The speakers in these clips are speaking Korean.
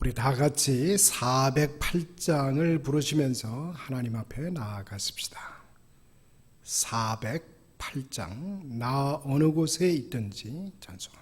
우리 다 같이 408장을 부르시면서 하나님 앞에 나아가십시다. 408장, 나 어느 곳에 있든지 찬송합니다.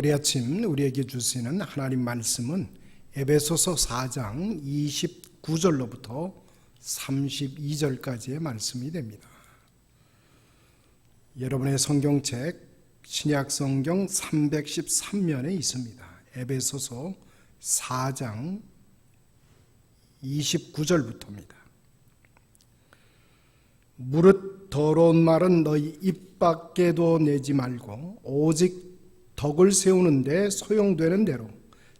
오늘 이 아침 우리에게 주시는 하나님 말씀은 에베소서 4장 29절로부터 32절까지의 말씀이 됩니다. 여러분의 성경책 신약성경 313면에 있습니다. 에베소서 4장 29절부터입니다. 무릇 더러운 말은 너희 입 밖에도 내지 말고 오직 덕을 세우는데 소용되는 대로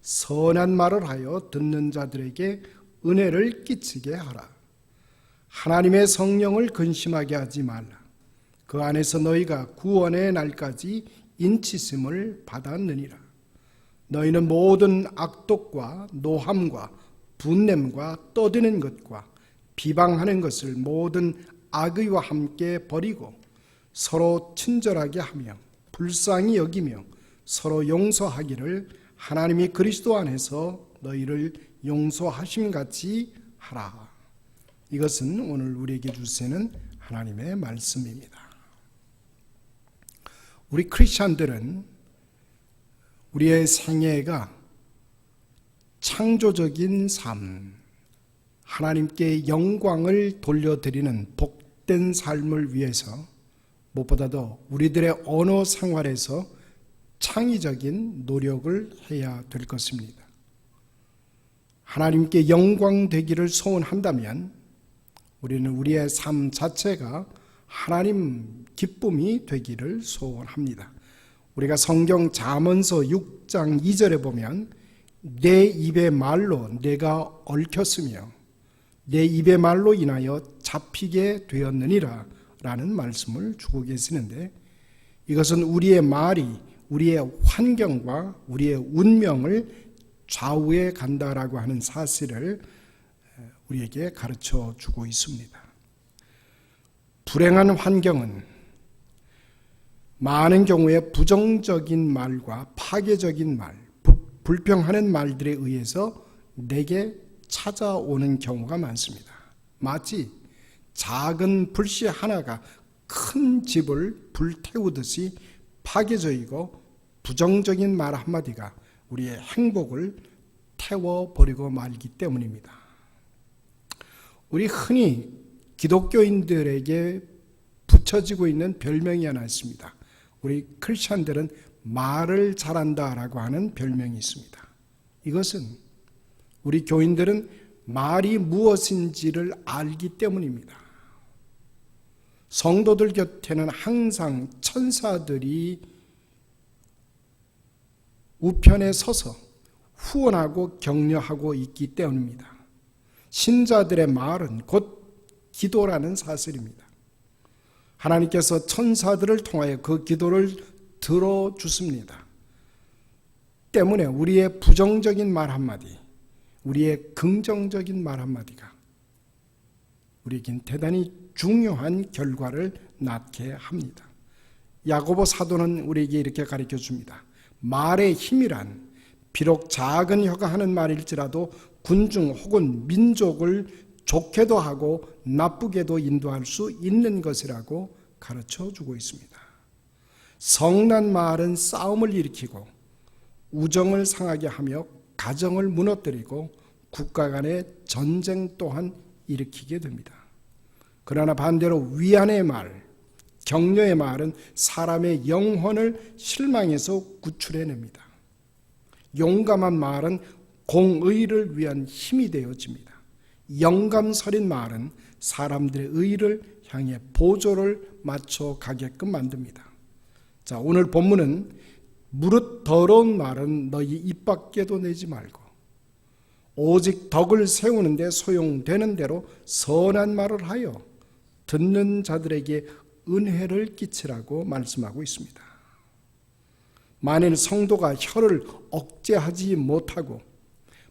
선한 말을 하여 듣는 자들에게 은혜를 끼치게 하라. 하나님의 성령을 근심하게 하지 말라. 그 안에서 너희가 구원의 날까지 인치심을 받았느니라. 너희는 모든 악독과 노함과 분냄과 떠드는 것과 비방하는 것을 모든 악의와 함께 버리고 서로 친절하게 하며 불쌍히 여기며 서로 용서하기를 하나님이 그리스도 안에서 너희를 용서하심같이 하라. 이것은 오늘 우리에게 주시는 하나님의 말씀입니다. 우리 크리스찬들은 우리의 생애가 창조적인 삶, 하나님께 영광을 돌려드리는 복된 삶을 위해서 무엇보다도 우리들의 언어 생활에서 창의적인 노력을 해야 될 것입니다. 하나님께 영광 되기를 소원한다면 우리는 우리의 삶 자체가 하나님 기쁨이 되기를 소원합니다. 우리가 성경 잠언서 6장 2절에 보면 내 입의 말로 내가 얽혔으며 내 입의 말로 인하여 잡히게 되었느니라 라는 말씀을 주고 계시는데, 이것은 우리의 말이 우리의 환경과 우리의 운명을 좌우해 간다라고 하는 사실을 우리에게 가르쳐 주고 있습니다. 불행한 환경은 많은 경우에 부정적인 말과 파괴적인 말, 불평하는 말들에 의해서 내게 찾아오는 경우가 많습니다. 마치 작은 불씨 하나가 큰 집을 불태우듯이 파괴적이고 부정적인 말 한마디가 우리의 행복을 태워버리고 말기 때문입니다. 우리 흔히 기독교인들에게 붙여지고 있는 별명이 하나 있습니다. 우리 크리스찬들은 말을 잘한다라고 하는 별명이 있습니다. 이것은 우리 교인들은 말이 무엇인지를 알기 때문입니다. 성도들 곁에는 항상 천사들이 우편에 서서 후원하고 격려하고 있기 때문입니다. 신자들의 말은 곧 기도라는 사실입니다. 하나님께서 천사들을 통하여 그 기도를 들어주십니다. 때문에 우리의 부정적인 말 한마디, 우리의 긍정적인 말 한마디가 우리에겐 대단히 중요한 결과를 낳게 합니다. 야고보 사도는 우리에게 이렇게 가르쳐 줍니다. 말의 힘이란 비록 작은 혀가 하는 말일지라도 군중 혹은 민족을 좋게도 하고 나쁘게도 인도할 수 있는 것이라고 가르쳐 주고 있습니다. 성난 말은 싸움을 일으키고 우정을 상하게 하며 가정을 무너뜨리고 국가 간의 전쟁 또한 일으키게 됩니다. 그러나 반대로 위안의 말, 격려의 말은 사람의 영혼을 실망에서 구출해냅니다. 용감한 말은 공의를 위한 힘이 되어집니다. 영감서린 말은 사람들의 의를 향해 보조를 맞춰 가게끔 만듭니다. 자, 오늘 본문은 무릇 더러운 말은 너희 입 밖에도 내지 말고 오직 덕을 세우는데 소용되는 대로 선한 말을 하여 듣는 자들에게 은혜를 끼치라고 말씀하고 있습니다. 만일 성도가 혀를 억제하지 못하고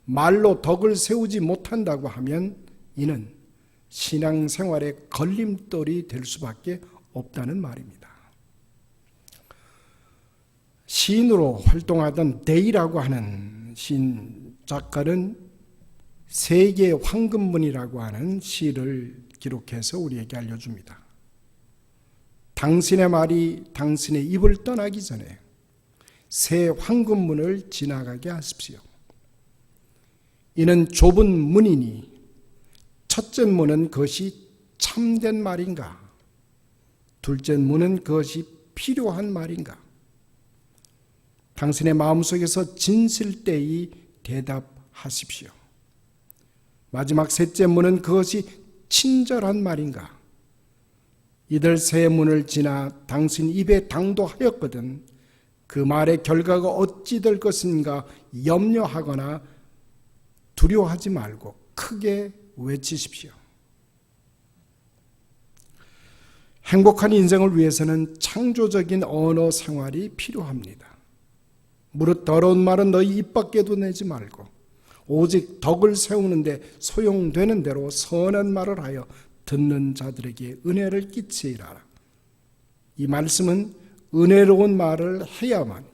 말로 덕을 세우지 못한다고 하면 이는 신앙생활의 걸림돌이 될 수밖에 없다는 말입니다. 시인으로 활동하던 데이라고 하는 시인 작가는 세계 황금문이라고 하는 시를 기록해서 우리에게 알려줍니다. 당신의 말이 당신의 입을 떠나기 전에 새 황금문을 지나가게 하십시오. 이는 좁은 문이니 첫째 문은 그것이 참된 말인가? 둘째 문은 그것이 필요한 말인가? 당신의 마음속에서 진실되이 대답하십시오. 마지막 셋째 문은 그것이 친절한 말인가? 이들 세 문을 지나 당신 입에 당도하였거든 그 말의 결과가 어찌 될 것인가 염려하거나 두려워하지 말고 크게 외치십시오. 행복한 인생을 위해서는 창조적인 언어 생활이 필요합니다. 무릇 더러운 말은 너희 입 밖에도 내지 말고 오직 덕을 세우는데 소용되는 대로 선한 말을 하여 듣는 자들에게 은혜를 끼치라. 이 말씀은 은혜로운 말을 해야만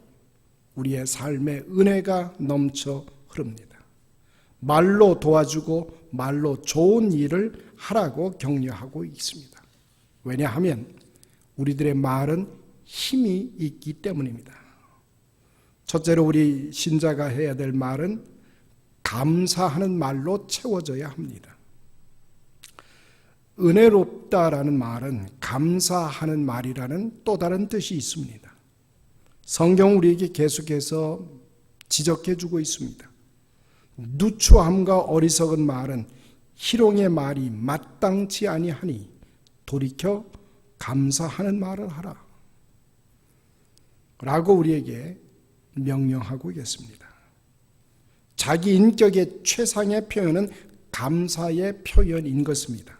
우리의 삶에 은혜가 넘쳐 흐릅니다. 말로 도와주고 말로 좋은 일을 하라고 격려하고 있습니다. 왜냐하면 우리들의 말은 힘이 있기 때문입니다. 첫째로 우리 신자가 해야 될 말은 감사하는 말로 채워져야 합니다. 은혜롭다라는 말은 감사하는 말이라는 또 다른 뜻이 있습니다. 성경 우리에게 계속해서 지적해주고 있습니다. 누추함과 어리석은 말은 희롱의 말이 마땅치 아니하니 돌이켜 감사하는 말을 하라 라고 우리에게 명령하고 있습니다. 자기 인격의 최상의 표현은 감사의 표현인 것입니다.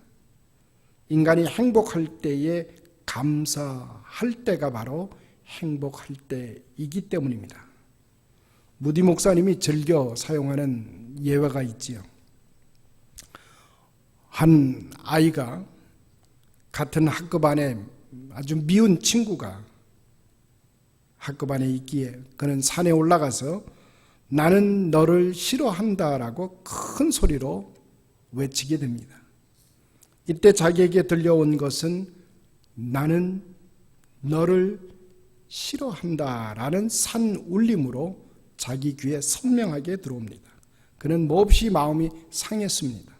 인간이 행복할 때에 감사할 때가 바로 행복할 때이기 때문입니다. 무디 목사님이 즐겨 사용하는 예화가 있지요. 한 아이가 같은 학급 안에 아주 미운 친구가 학급 안에 있기에 그는 산에 올라가서 나는 너를 싫어한다라고 큰 소리로 외치게 됩니다. 이때 자기에게 들려온 것은 나는 너를 싫어한다라는 산 울림으로 자기 귀에 선명하게 들어옵니다. 그는 몹시 마음이 상했습니다.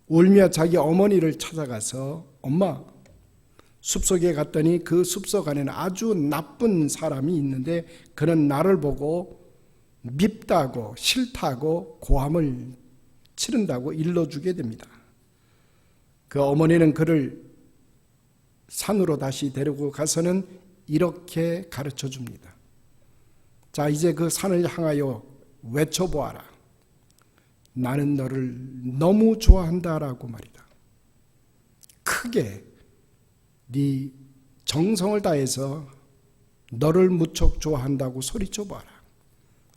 울며 자기 어머니를 찾아가서 엄마, 숲속에 갔더니 그 숲속 안에는 아주 나쁜 사람이 있는데 그는 나를 보고 밉다고 싫다고 고함을 치른다고 일러주게 됩니다. 그 어머니는 그를 산으로 다시 데리고 가서는 이렇게 가르쳐 줍니다. 자, 이제 그 산을 향하여 외쳐보아라. 나는 너를 너무 좋아한다라고 말이다. 크게 네 정성을 다해서 너를 무척 좋아한다고 소리쳐봐라.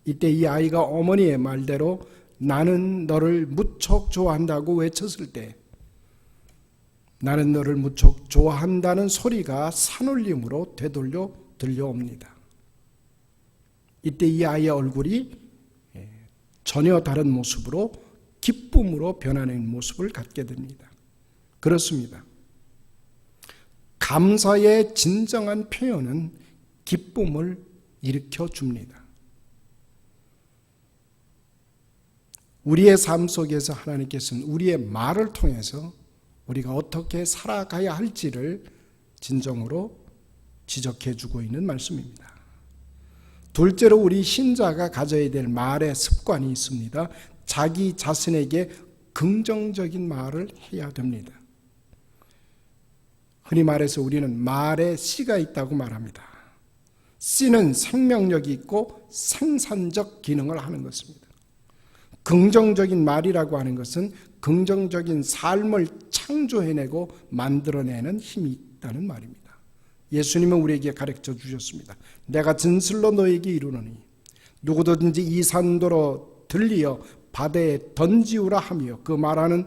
이때 이 아이가 어머니의 말대로 나는 너를 무척 좋아한다고 외쳤을 때 나는 너를 무척 좋아한다는 소리가 산울림으로 되돌려 들려옵니다. 이때 이 아이의 얼굴이 전혀 다른 모습으로 기쁨으로 변하는 모습을 갖게 됩니다. 그렇습니다. 감사의 진정한 표현은 기쁨을 일으켜 줍니다. 우리의 삶 속에서 하나님께서는 우리의 말을 통해서 우리가 어떻게 살아가야 할지를 진정으로 지적해 주고 있는 말씀입니다. 둘째로 우리 신자가 가져야 될 말의 습관이 있습니다. 자기 자신에게 긍정적인 말을 해야 됩니다. 흔히 말해서 우리는 말에 씨가 있다고 말합니다. 씨는 생명력이 있고 생산적 기능을 하는 것입니다. 긍정적인 말이라고 하는 것은 긍정적인 삶을 창조해내고 만들어내는 힘이 있다는 말입니다. 예수님은 우리에게 가르쳐 주셨습니다. 내가 진실로 너에게 이르노니 누구든지 이 산도로 들리어 바다에 던지우라 하며 그 말하는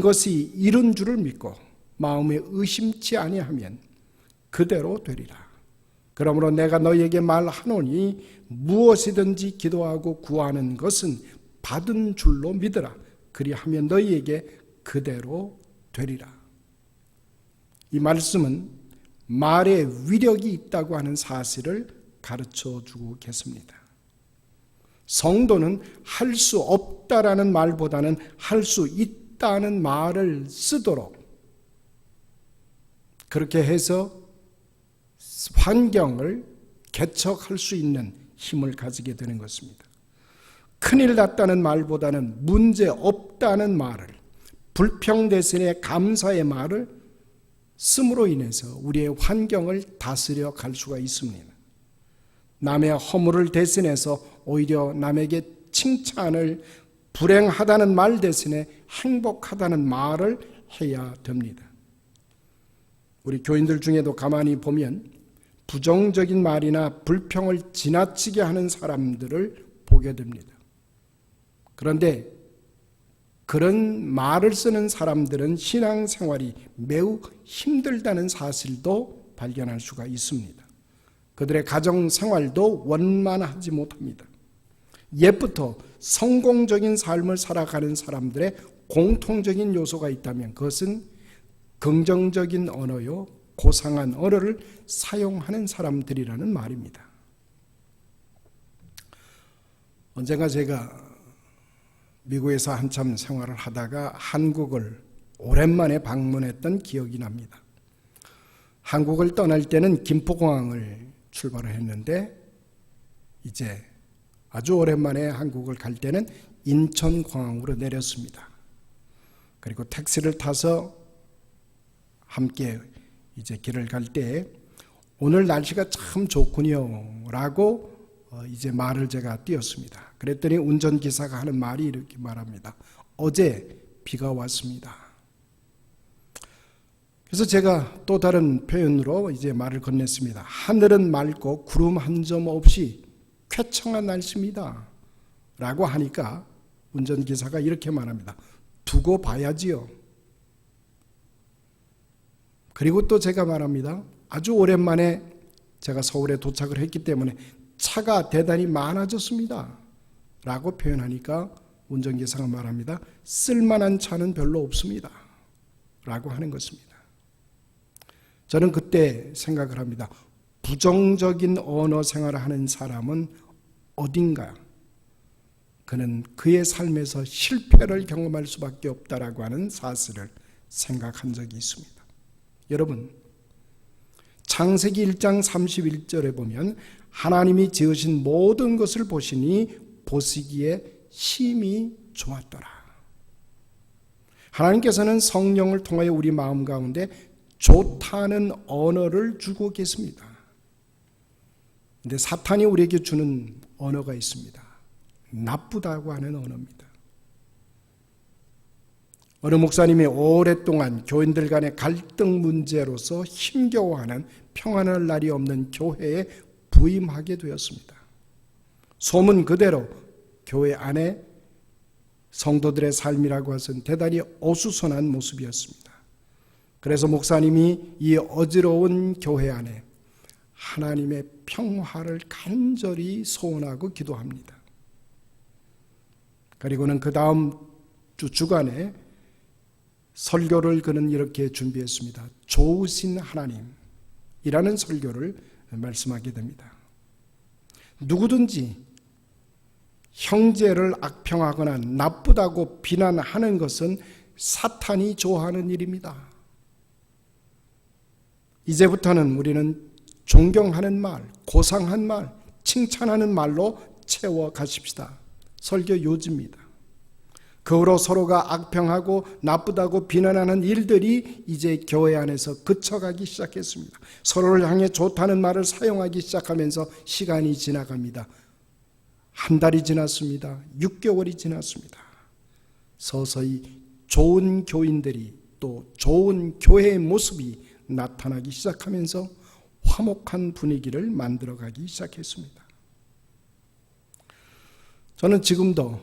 것이 이른 줄을 믿고 마음에 의심치 아니하면 그대로 되리라. 그러므로 내가 너에게 말하노니 무엇이든지 기도하고 구하는 것은 받은 줄로 믿으라. 그리하면 너희에게 그대로 되리라. 이 말씀은 말에 위력이 있다고 하는 사실을 가르쳐 주고 계십니다. 성도는 할 수 없다라는 말보다는 할 수 있다는 말을 쓰도록 그렇게 해서 환경을 개척할 수 있는 힘을 가지게 되는 것입니다. 큰일 났다는 말보다는 문제 없다는 말을, 불평 대신에 감사의 말을 씀으로 인해서 우리의 환경을 다스려 갈 수가 있습니다. 남의 허물을 대신해서 오히려 남에게 칭찬을, 불행하다는 말 대신에 행복하다는 말을 해야 됩니다. 우리 교인들 중에도 가만히 보면 부정적인 말이나 불평을 지나치게 하는 사람들을 보게 됩니다. 그런데 그런 말을 쓰는 사람들은 신앙생활이 매우 힘들다는 사실도 발견할 수가 있습니다. 그들의 가정생활도 원만하지 못합니다. 옛부터 성공적인 삶을 살아가는 사람들의 공통적인 요소가 있다면 그것은 긍정적인 언어요, 고상한 언어를 사용하는 사람들이라는 말입니다. 언젠가 제가 미국에서 한참 생활을 하다가 한국을 오랜만에 방문했던 기억이 납니다. 한국을 떠날 때는 김포공항을 출발을 했는데 이제 아주 오랜만에 한국을 갈 때는 인천공항으로 내렸습니다. 그리고 택시를 타서 함께 이제 길을 갈 때 오늘 날씨가 참 좋군요 라고 이제 말을 제가 띄웠습니다. 그랬더니 운전기사가 하는 말이 이렇게 말합니다. 어제 비가 왔습니다. 그래서 제가 또 다른 표현으로 이제 말을 건넸습니다. 하늘은 맑고 구름 한 점 없이 쾌청한 날씨입니다 라고 하니까 운전기사가 이렇게 말합니다. 두고 봐야지요. 그리고 또 제가 말합니다. 아주 오랜만에 제가 서울에 도착을 했기 때문에 차가 대단히 많아졌습니다 라고 표현하니까 운전기사가 말합니다. 쓸만한 차는 별로 없습니다 라고 하는 것입니다. 저는 그때 생각을 합니다. 부정적인 언어 생활을 하는 사람은 어딘가 그는 그의 삶에서 실패를 경험할 수밖에 없다라고 하는 사실을 생각한 적이 있습니다. 여러분, 창세기 1장 31절에 보면 하나님이 지으신 모든 것을 보시니 보시기에 심히 좋았더라. 하나님께서는 성령을 통하여 우리 마음 가운데 좋다는 언어를 주고 계십니다. 그런데 사탄이 우리에게 주는 언어가 있습니다. 나쁘다고 하는 언어입니다. 어느 목사님이 오랫동안 교인들 간의 갈등 문제로서 힘겨워하는 평안할 날이 없는 교회에 부임하게 되었습니다. 소문 그대로 교회 안에 성도들의 삶이라고 해서는 대단히 어수선한 모습이었습니다. 그래서 목사님이 이 어지러운 교회 안에 하나님의 평화를 간절히 소원하고 기도합니다. 그리고는 그 다음 주간에 설교를 그는 이렇게 준비했습니다. 좋으신 하나님이라는 설교를 말씀하게 됩니다. 누구든지 형제를 악평하거나 나쁘다고 비난하는 것은 사탄이 좋아하는 일입니다. 이제부터는 우리는 존경하는 말, 고상한 말, 칭찬하는 말로 채워가십시다. 설교 요지입니다. 그 후로 서로가 악평하고 나쁘다고 비난하는 일들이 이제 교회 안에서 그쳐가기 시작했습니다. 서로를 향해 좋다는 말을 사용하기 시작하면서 시간이 지나갑니다. 한 달이 지났습니다. 6개월이 지났습니다. 서서히 좋은 교인들이 또 좋은 교회의 모습이 나타나기 시작하면서 화목한 분위기를 만들어가기 시작했습니다. 저는 지금도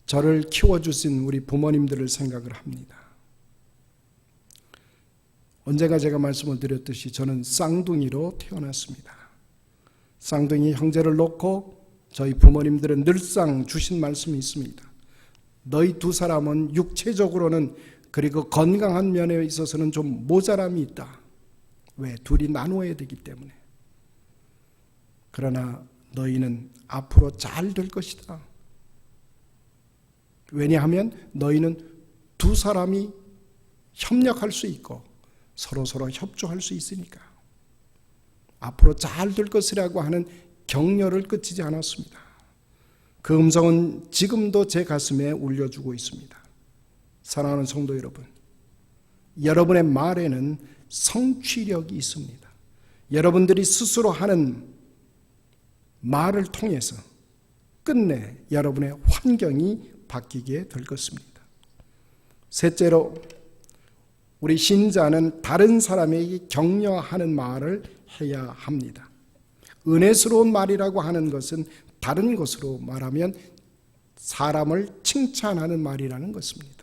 저를 키워주신 우리 부모님들을 생각을 합니다. 언젠가 제가 말씀을 드렸듯이 저는 쌍둥이로 태어났습니다. 쌍둥이 형제를 놓고 저희 부모님들은 늘상 주신 말씀이 있습니다. 너희 두 사람은 육체적으로는 그리고 건강한 면에 있어서는 좀 모자람이 있다. 왜? 둘이 나누어야 되기 때문에. 그러나 너희는 앞으로 잘 될 것이다. 왜냐하면 너희는 두 사람이 협력할 수 있고 서로 협조할 수 있으니까. 앞으로 잘 될 것이라고 하는 격려를 끝이지 않았습니다. 그 음성은 지금도 제 가슴에 울려주고 있습니다. 사랑하는 성도 여러분, 여러분의 말에는 성취력이 있습니다. 여러분들이 스스로 하는 말을 통해서 끝내 여러분의 환경이 바뀌게 될 것입니다. 셋째로, 우리 신자는 다른 사람에게 격려하는 말을 해야 합니다. 은혜스러운 말이라고 하는 것은 다른 것으로 말하면 사람을 칭찬하는 말이라는 것입니다.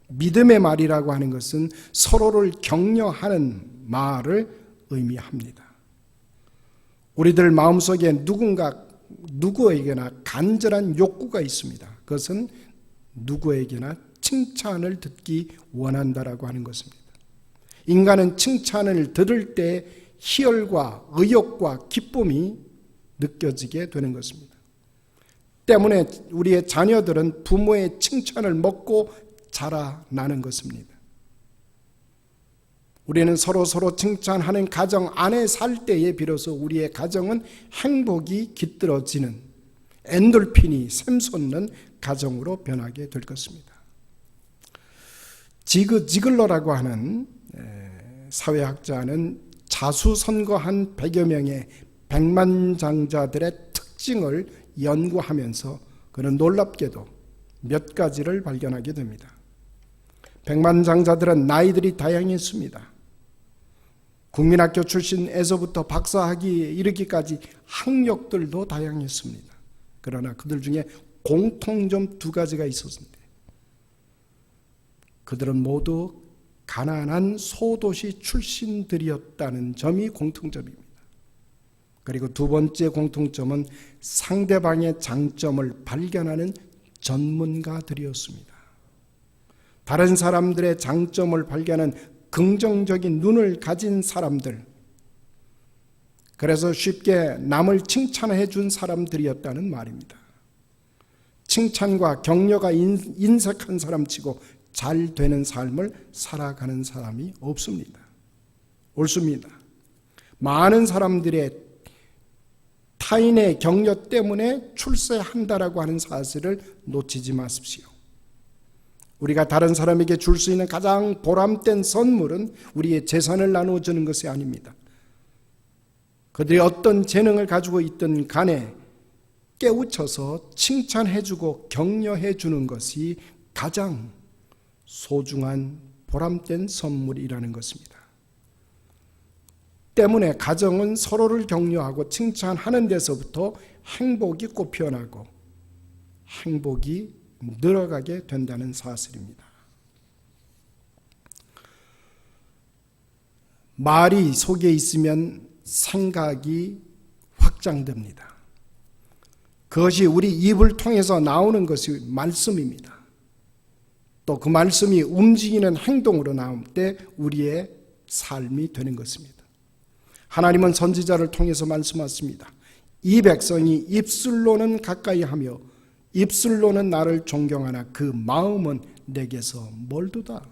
믿음의 말이라고 하는 것은 서로를 격려하는 말을 의미합니다. 우리들 마음속에 누구에게나 간절한 욕구가 있습니다. 그것은 누구에게나 칭찬을 듣기 원한다라고 하는 것입니다. 인간은 칭찬을 들을 때 희열과 의욕과 기쁨이 느껴지게 되는 것입니다. 때문에 우리의 자녀들은 부모의 칭찬을 먹고 자라나는 것입니다. 우리는 서로 칭찬하는 가정 안에 살 때에 비로소 우리의 가정은 행복이 깃들어지는, 엔돌핀이 샘솟는 가정으로 변하게 될 것입니다. 지글러라고 하는 사회학자는 자수성가한 100여 명의 백만장자들의 특징을 연구하면서 그는 놀랍게도 몇 가지를 발견하게 됩니다. 백만장자들은 나이들이 다양했습니다. 국민학교 출신에서부터 박사학위에 이르기까지 학력들도 다양했습니다. 그러나 그들 중에 공통점 2가지가 있었는데, 그들은 모두 가난한 소도시 출신들이었다는 점이 공통점입니다. 그리고 2번째 공통점은 상대방의 장점을 발견하는 전문가들이었습니다. 다른 사람들의 장점을 발견하는 긍정적인 눈을 가진 사람들, 그래서 쉽게 남을 칭찬해 준 사람들이었다는 말입니다. 칭찬과 격려가 인색한 사람치고 잘 되는 삶을 살아가는 사람이 없습니다. 옳습니다. 많은 사람들의 타인의 격려 때문에 출세한다라고 하는 사실을 놓치지 마십시오. 우리가 다른 사람에게 줄 수 있는 가장 보람된 선물은 우리의 재산을 나누어 주는 것이 아닙니다. 그들이 어떤 재능을 가지고 있든 간에 깨우쳐서 칭찬해주고 격려해주는 것이 가장 소중한 보람된 선물이라는 것입니다. 때문에 가정은 서로를 격려하고 칭찬하는 데서부터 행복이 꽃피어나고 행복이 늘어가게 된다는 사실입니다. 말이 속에 있으면 생각이 확장됩니다. 그것이 우리 입을 통해서 나오는 것이 말씀입니다. 또 그 말씀이 움직이는 행동으로 나올 때 우리의 삶이 되는 것입니다. 하나님은 선지자를 통해서 말씀하십니다. 이 백성이 입술로는 가까이 하며 입술로는 나를 존경하나 그 마음은 내게서 멀도다.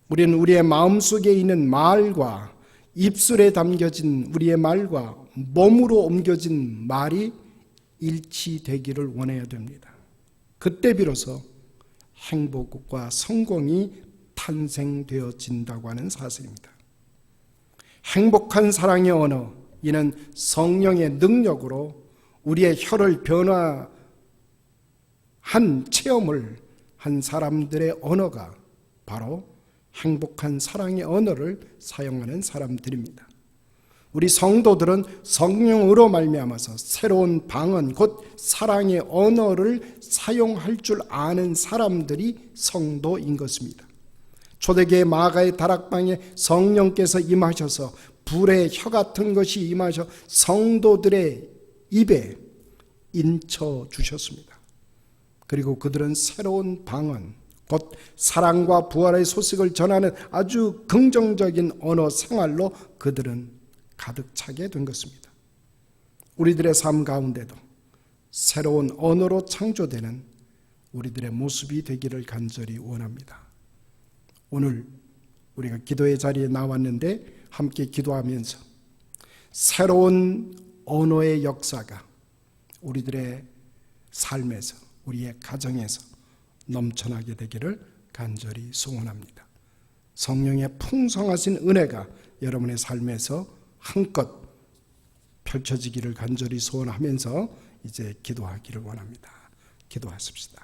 우리는 우리의 마음속에 있는 말과 입술에 담겨진 우리의 말과 몸으로 옮겨진 말이 일치되기를 원해야 됩니다. 그때 비로소 행복과 성공이 탄생되어진다고 하는 사실입니다. 행복한 사랑의 언어, 이는 성령의 능력으로 우리의 혀를 변화한 체험을 한 사람들의 언어가 바로 행복한 사랑의 언어를 사용하는 사람들입니다. 우리 성도들은 성령으로 말미암아서 새로운 방언, 곧 사랑의 언어를 사용할 줄 아는 사람들이 성도인 것입니다. 초대교회 마가의 다락방에 성령께서 임하셔서 불의 혀 같은 것이 임하셔 성도들의 입에 인쳐 주셨습니다. 그리고 그들은 새로운 방언, 곧 사랑과 부활의 소식을 전하는 아주 긍정적인 언어 생활로 그들은 가득 차게 된 것입니다. 우리들의 삶 가운데도 새로운 언어로 창조되는 우리들의 모습이 되기를 간절히 원합니다. 오늘 우리가 기도의 자리에 나왔는데 함께 기도하면서 새로운 언어의 역사가 우리들의 삶에서, 우리의 가정에서 넘쳐나게 되기를 간절히 소원합니다. 성령의 풍성하신 은혜가 여러분의 삶에서 한껏 펼쳐지기를 간절히 소원하면서 이제 기도하기를 원합니다. 기도하십시다.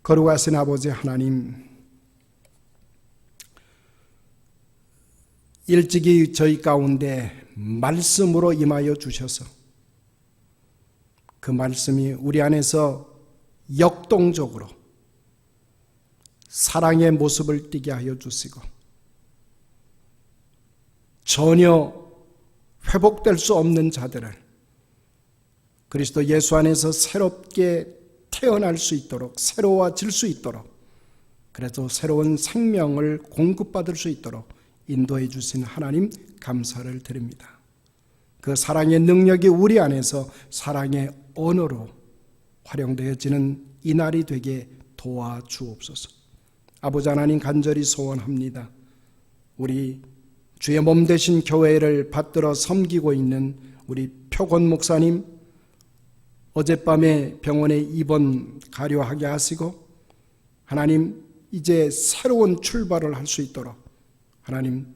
거룩하신 아버지 하나님, 일찍이 저희 가운데 말씀으로 임하여 주셔서 그 말씀이 우리 안에서 역동적으로 사랑의 모습을 띠게 하여 주시고 전혀 회복될 수 없는 자들을 그리스도 예수 안에서 새롭게 태어날 수 있도록, 새로워질 수 있도록, 그래서 새로운 생명을 공급받을 수 있도록 인도해 주신 하나님 감사를 드립니다. 그 사랑의 능력이 우리 안에서 사랑의 언어로 활용되어지는 이 날이 되게 도와주옵소서. 아버지 하나님, 간절히 소원합니다. 우리 주의 몸 되신 교회를 받들어 섬기고 있는 우리 표건 목사님, 어젯밤에 병원에 입원 가려하게 하시고 하나님, 이제 새로운 출발을 할 수 있도록 하나님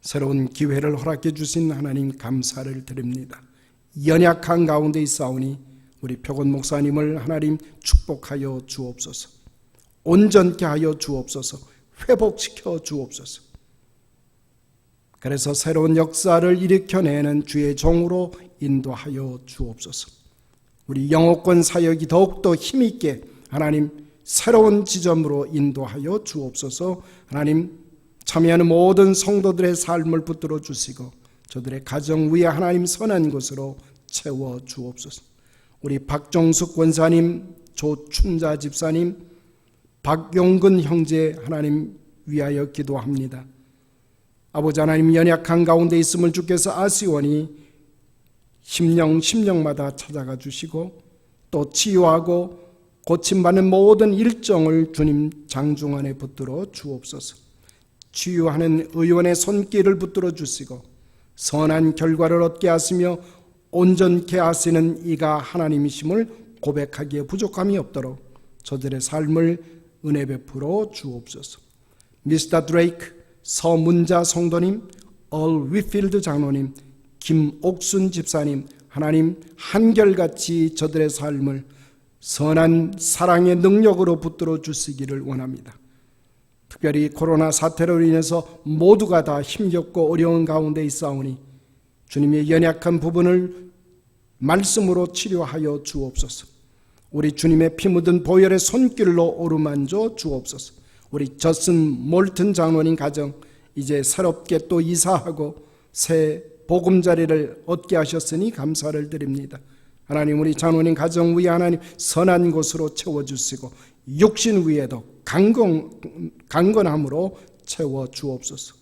새로운 기회를 허락해 주신 하나님 감사를 드립니다. 연약한 가운데 있사오니 우리 표건 목사님을 하나님 축복하여 주옵소서. 온전케 하여 주옵소서. 회복시켜 주옵소서. 그래서 새로운 역사를 일으켜내는 주의 종으로 인도하여 주옵소서. 우리 영어권 사역이 더욱더 힘있게 하나님 새로운 지점으로 인도하여 주옵소서. 하나님 참여하는 모든 성도들의 삶을 붙들어 주시고 저들의 가정 위에 하나님 선한 것으로 채워 주옵소서. 우리 박정숙 권사님, 조춘자 집사님, 박용근 형제 하나님 위하여 기도합니다. 아버지 하나님, 연약한 가운데 있음을 주께서 아시오니 심령마다 찾아가 주시고 또 치유하고 고침받는 모든 일정을 주님 장중 안에 붙들어 주옵소서. 치유하는 의원의 손길을 붙들어 주시고 선한 결과를 얻게 하시며 온전케 하시는 이가 하나님이심을 고백하기에 부족함이 없도록 저들의 삶을 은혜 베풀어 주옵소서. 미스터 드레이크, 서문자 성도님, 얼 위필드 장로님, 김옥순 집사님, 하나님 한결같이 저들의 삶을 선한 사랑의 능력으로 붙들어 주시기를 원합니다. 특별히 코로나 사태로 인해서 모두가 다 힘겹고 어려운 가운데 있사오니 주님의 연약한 부분을 말씀으로 치료하여 주옵소서. 우리 주님의 피 묻은 보혈의 손길로 어루만져 주옵소서. 우리 저슨 몰튼 장로님 가정 이제 새롭게 또 이사하고 새 보금자리를 얻게 하셨으니 감사를 드립니다. 하나님, 우리 장로님 가정 위에 하나님 선한 곳으로 채워주시고 육신 위에도 강건함으로 채워 주옵소서.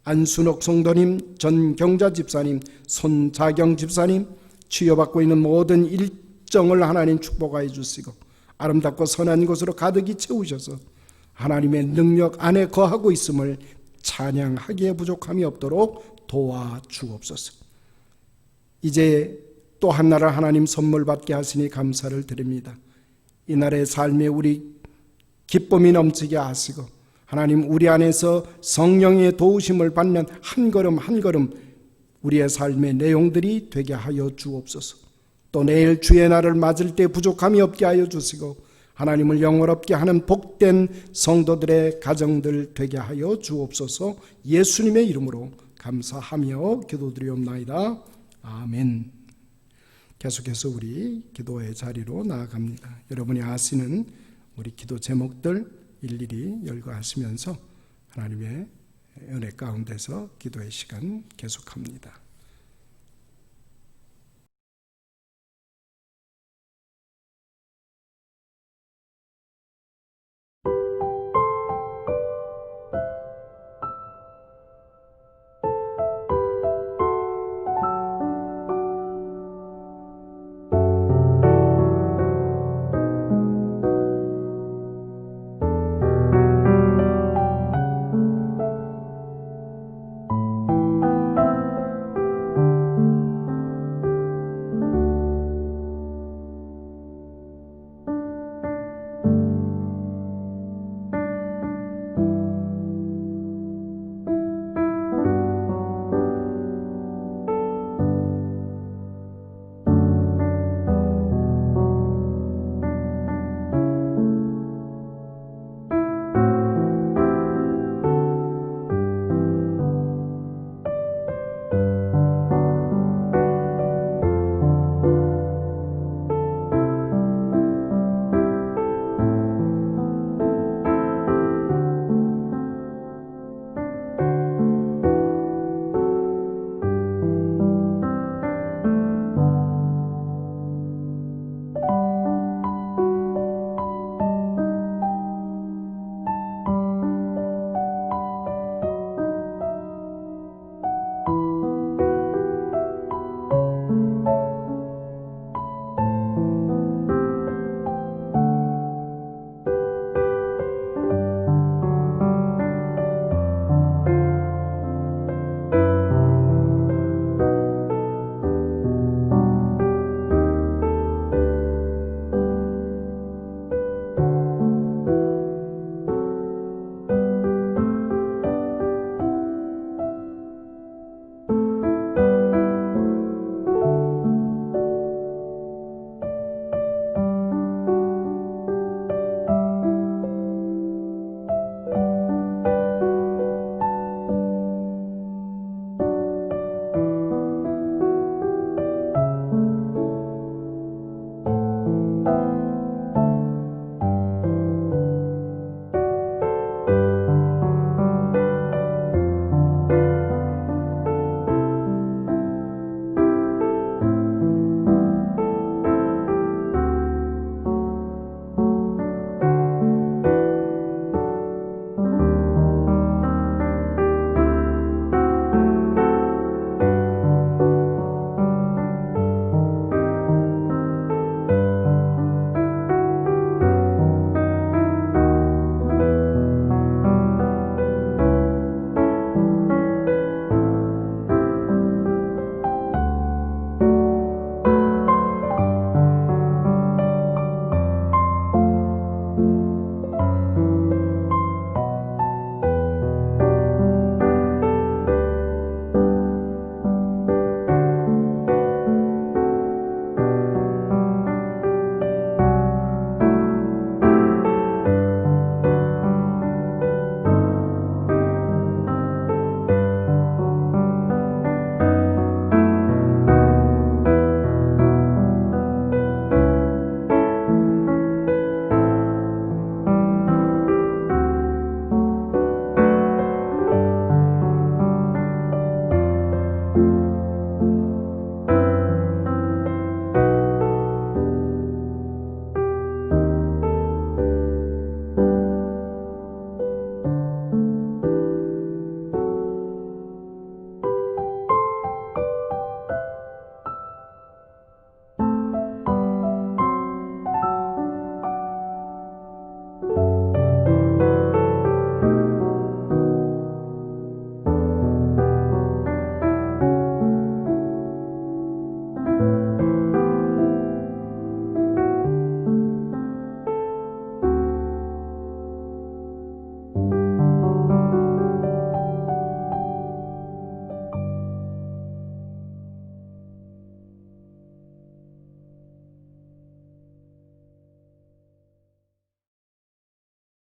안순옥 성도님, 전경자 집사님, 손자경 집사님, 치유받고 있는 모든 일정을 하나님 축복하여 주시고 아름답고 선한 곳으로 가득히 채우셔서 하나님의 능력 안에 거하고 있음을 찬양하기에 부족함이 없도록 도와주옵소서. 이제 또 한 날을 하나님 선물 받게 하시니 감사를 드립니다. 이날의 삶에 우리 기쁨이 넘치게 하시고 하나님 우리 안에서 성령의 도우심을 받는 한 걸음 한 걸음 우리의 삶의 내용들이 되게 하여 주옵소서. 또 내일 주의 날을 맞을 때 부족함이 없게 하여 주시고 하나님을 영원롭게 하는 복된 성도들의 가정들 되게 하여 주옵소서. 예수님의 이름으로 감사하며 기도드리옵나이다. 아멘. 계속해서 우리 기도의 자리로 나아갑니다. 여러분이 아시는 우리 기도 제목들 일일이 열거하시면서 하나님의 은혜 가운데서 기도의 시간 계속합니다.